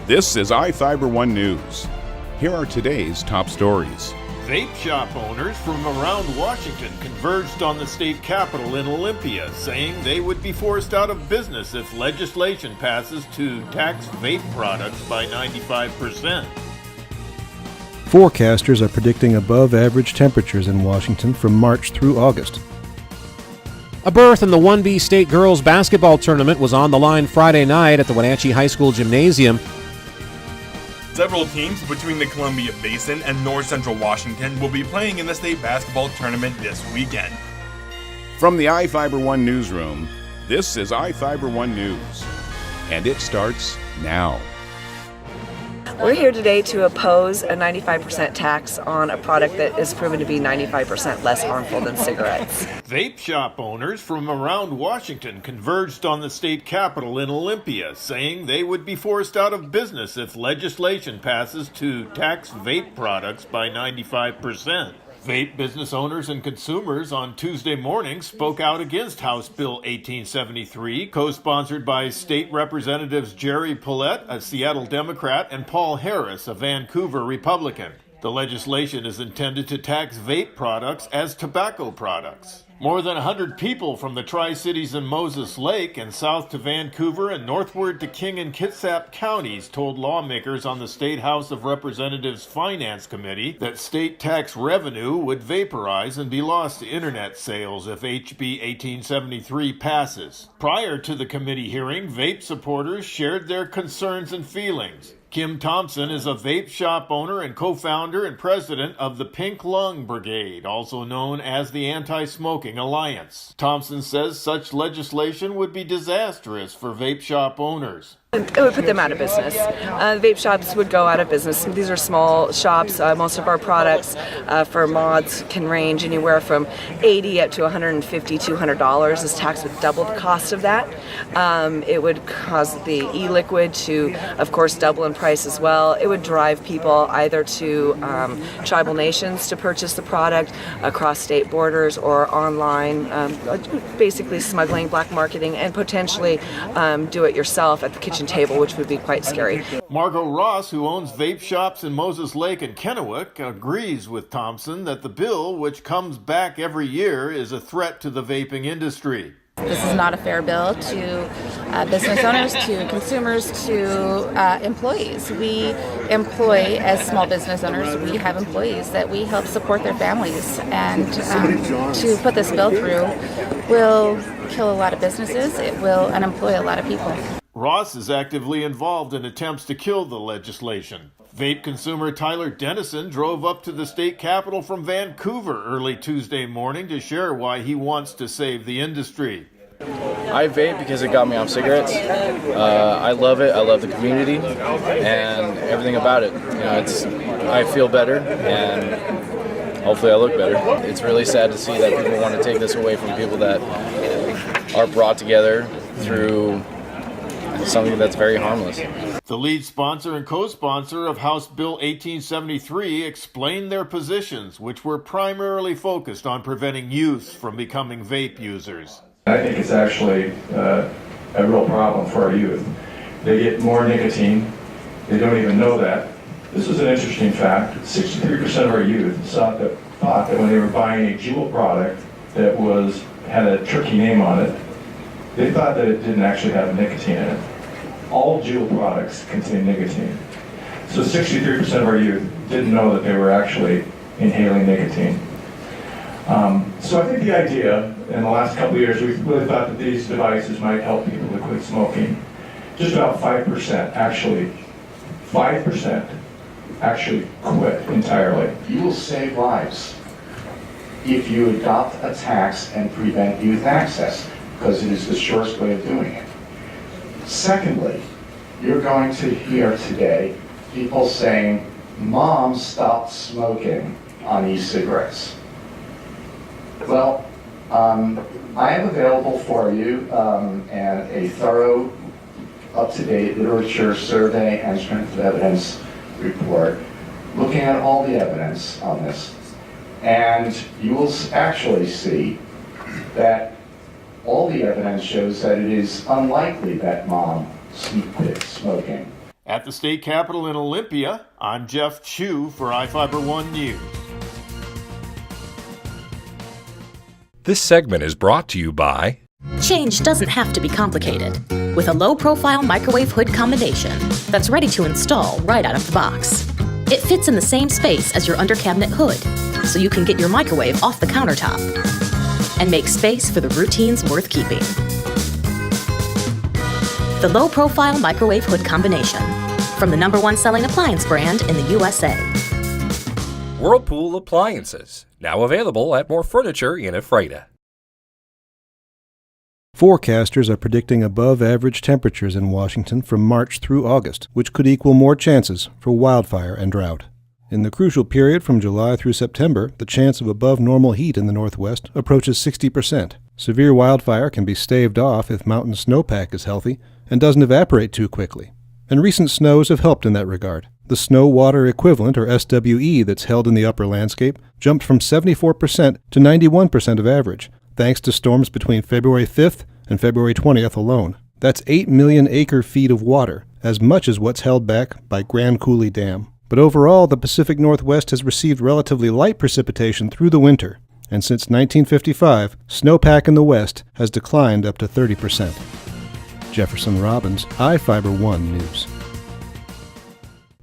This is iFIBER 1 News. Here are today's top stories. Vape shop owners from around Washington converged on the state capitol in Olympia, saying they would be forced out of business if legislation passes to tax vape products by 95%. Forecasters are predicting above-average temperatures in Washington from March through August. A berth in the 1B state girls basketball tournament was on the line Friday night at the Wenatchee High School Gymnasium. Several teams between the Columbia Basin and North Central Washington will be playing in the state basketball tournament this weekend. From the iFIBER 1 newsroom, this is iFIBER 1 News. And it starts now. We're here today to oppose a 95% tax on a product that is proven to be 95% less harmful than cigarettes. Vape shop owners from around Washington converged on the state capitol in Olympia, saying they would be forced out of business if legislation passes to tax vape products by 95%. Vape business owners and consumers on Tuesday morning spoke out against House Bill 1873, co-sponsored by State Representatives Jerry Paulette, a Seattle Democrat, and Paul Harris, a Vancouver Republican. The legislation is intended to tax vape products as tobacco products. More than 100 people from the Tri-Cities and Moses Lake and south to Vancouver and northward to King and Kitsap counties told lawmakers on the State House of Representatives Finance Committee that state tax revenue would vaporize and be lost to internet sales if HB 1873 passes. Prior to the committee hearing, vape supporters shared their concerns and feelings. Kim Thompson is a vape shop owner and co-founder and president of the Pink Lung Brigade, also known as the Anti-Smoking Alliance. Thompson says such legislation would be disastrous for vape shop owners. It would put them out of business. Vape shops would go out of business. These are small shops. Most of our products for mods can range anywhere from $80 up to $150, $200. This tax would double the cost of that. It would cause the e-liquid to, of course, double in price as well. It would drive people either to tribal nations to purchase the product across state borders or online, basically smuggling, black marketing, and potentially do it yourself at the kitchen table, which would be quite scary. Margot Ross, who owns vape shops in Moses Lake and Kennewick, agrees with Thompson that the bill, which comes back every year, is a threat to the vaping industry. This is not a fair bill to business owners, to consumers, to employees. We employ, as small business owners, we have employees that we help support their families. And to put this bill through will kill a lot of businesses. It will unemploy a lot of people. Ross is actively involved in attempts to kill the legislation. Vape consumer Tyler Dennison drove up to the state capitol from Vancouver early Tuesday morning to share why he wants to save the industry. I vape because it got me off cigarettes. I love it. I love the community and everything about it. You know, I feel better and hopefully I look better. It's really sad to see that people want to take this away from people that are brought together through something that's very harmless. The lead sponsor and co-sponsor of House Bill 1873 explained their positions, which were primarily focused on preventing youth from becoming vape users. I think it's actually a real problem for our youth. They get more nicotine. They don't even know that. This is an interesting fact. 63% of our youth thought that when they were buying a Juul product that had a tricky name on it, they thought that it didn't actually have nicotine in it. All Juul products contain nicotine. So 63% of our youth didn't know that they were actually inhaling nicotine. So I think the idea, in the last couple of years, we've really thought that these devices might help people to quit smoking. Just about 5% actually quit entirely. You will save lives if you adopt a tax and prevent youth access, because it is the surest way of doing it. Secondly, you're going to hear today people saying, Mom stopped smoking on e-cigarettes. Well, I am available for you and a thorough, up-to-date literature survey and strength of evidence report looking at all the evidence on this. And you will actually see that all the evidence shows that it is unlikely that Mom quit smoking. At the state capitol in Olympia, I'm Jeff Chu for iFIBER 1 News. This segment is brought to you by... Change doesn't have to be complicated. With a low-profile microwave hood combination that's ready to install right out of the box. It fits in the same space as your under-cabinet hood, so you can get your microwave off the countertop and make space for the routines worth keeping. The low-profile microwave hood combination, from the #1 selling appliance brand in the USA. Whirlpool Appliances, now available at more furniture in Ephrata. Forecasters are predicting above-average temperatures in Washington from March through August, which could equal more chances for wildfire and drought. In the crucial period from July through September, the chance of above-normal heat in the Northwest approaches 60%. Severe wildfire can be staved off if mountain snowpack is healthy and doesn't evaporate too quickly. And recent snows have helped in that regard. The snow water equivalent, or SWE, that's held in the upper landscape jumped from 74% to 91% of average, thanks to storms between February 5th and February 20th alone. That's 8 million acre-feet of water, as much as what's held back by Grand Coulee Dam. But overall, the Pacific Northwest has received relatively light precipitation through the winter, and since 1955, snowpack in the West has declined up to 30%. Jefferson Robbins, iFIBER 1 News.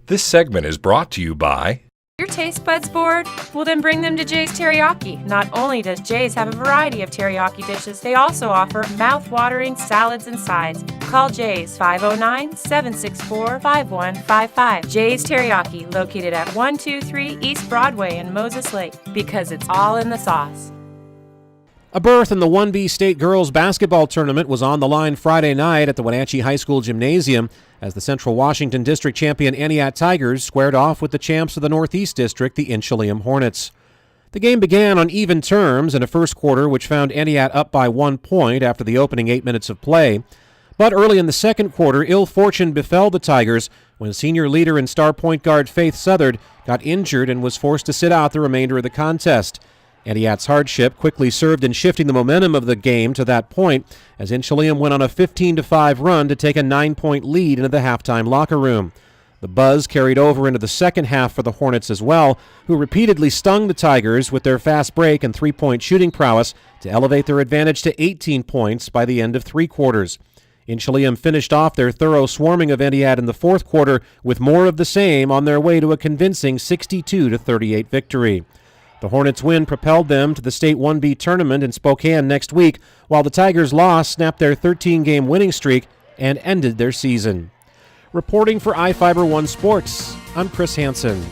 This segment is brought to you by... Your taste buds bored? Well, then bring them to Jay's Teriyaki. Not only does Jay's have a variety of teriyaki dishes, they also offer mouth-watering salads and sides. Call Jay's 509-764-5155. Jay's Teriyaki, located at 123 East Broadway in Moses Lake, because it's all in the sauce. A berth in the 1B State Girls Basketball Tournament was on the line Friday night at the Wenatchee High School Gymnasium as the Central Washington District champion Entiat Tigers squared off with the champs of the Northeast District, the Inchelium Hornets. The game began on even terms in a first quarter which found Entiat up by 1 point after the opening 8 minutes of play. But early in the second quarter, ill fortune befell the Tigers when senior leader and star point guard Faith Southard got injured and was forced to sit out the remainder of the contest. Entiat's hardship quickly served in shifting the momentum of the game to that point as Inchelium went on a 15-5 run to take a 9-point lead into the halftime locker room. The buzz carried over into the second half for the Hornets as well, who repeatedly stung the Tigers with their fast break and three-point shooting prowess to elevate their advantage to 18 points by the end of three quarters. Inchelium finished off their thorough swarming of Entiat in the fourth quarter with more of the same on their way to a convincing 62-38 victory. The Hornets' win propelled them to the State 1B tournament in Spokane next week, while the Tigers' loss snapped their 13-game winning streak and ended their season. Reporting for iFIBER 1 Sports, I'm Chris Hansen.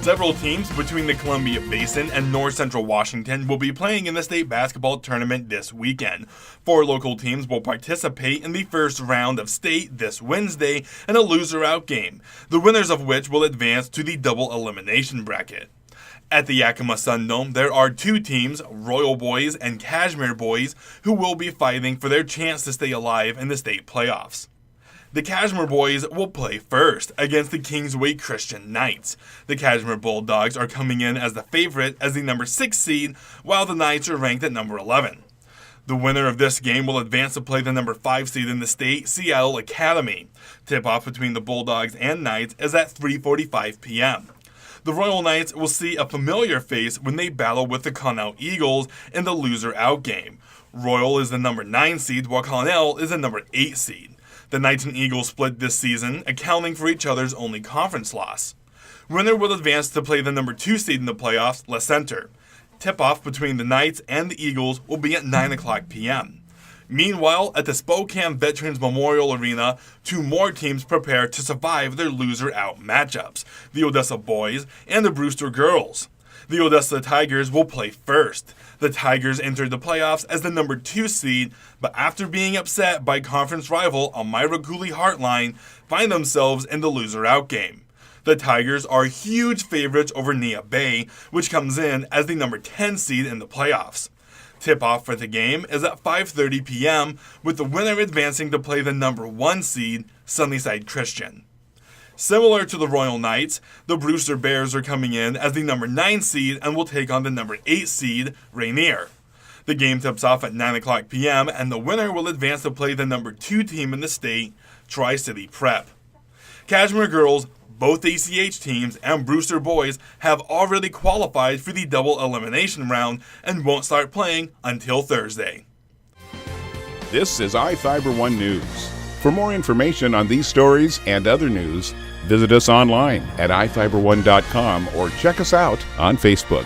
Several teams between the Columbia Basin and North Central Washington will be playing in the state basketball tournament this weekend. 4 local teams will participate in the first round of state this Wednesday in a loser-out game, the winners of which will advance to the double elimination bracket. At the Yakima Sundome, there are 2 teams, Royal Boys and Cashmere Boys, who will be fighting for their chance to stay alive in the state playoffs. The Cashmere Boys will play first against the Kingsway Christian Knights. The Cashmere Bulldogs are coming in as the favorite as the number 6 seed, while the Knights are ranked at number 11. The winner of this game will advance to play the number 5 seed in the state, Seattle Academy. Tip-off between the Bulldogs and Knights is at 3:45 p.m. The Royal Knights will see a familiar face when they battle with the Connell Eagles in the loser-out game. Royal is the number 9 seed, while Connell is the number 8 seed. The Knights and Eagles split this season, accounting for each other's only conference loss. Winner will advance to play the number 2 seed in the playoffs, La Center. Tip-off between the Knights and the Eagles will be at 9 o'clock p.m. Meanwhile, at the Spokane Veterans Memorial Arena, 2 more teams prepare to survive their loser-out matchups, the Odessa Boys and the Brewster Girls. The Odessa Tigers will play first. The Tigers entered the playoffs as the number 2 seed, but after being upset by conference rival Elmira Cooley Heartline, find themselves in the loser-out game. The Tigers are huge favorites over Nia Bay, which comes in as the number 10 seed in the playoffs. Tip-off for the game is at 5:30 p.m., with the winner advancing to play the number 1 seed, Sunnyside Christian. Similar to the Royal Knights, the Brewster Bears are coming in as the number 9 seed and will take on the number 8 seed, Rainier. The game tips off at 9 o'clock p.m., and the winner will advance to play the number 2 team in the state, Tri-City Prep. Kashmir girls, both ACH teams, and Brewster boys have already qualified for the double elimination round and won't start playing until Thursday. This is iFIBER 1 News. For more information on these stories and other news, visit us online at iFiber1.com or check us out on Facebook.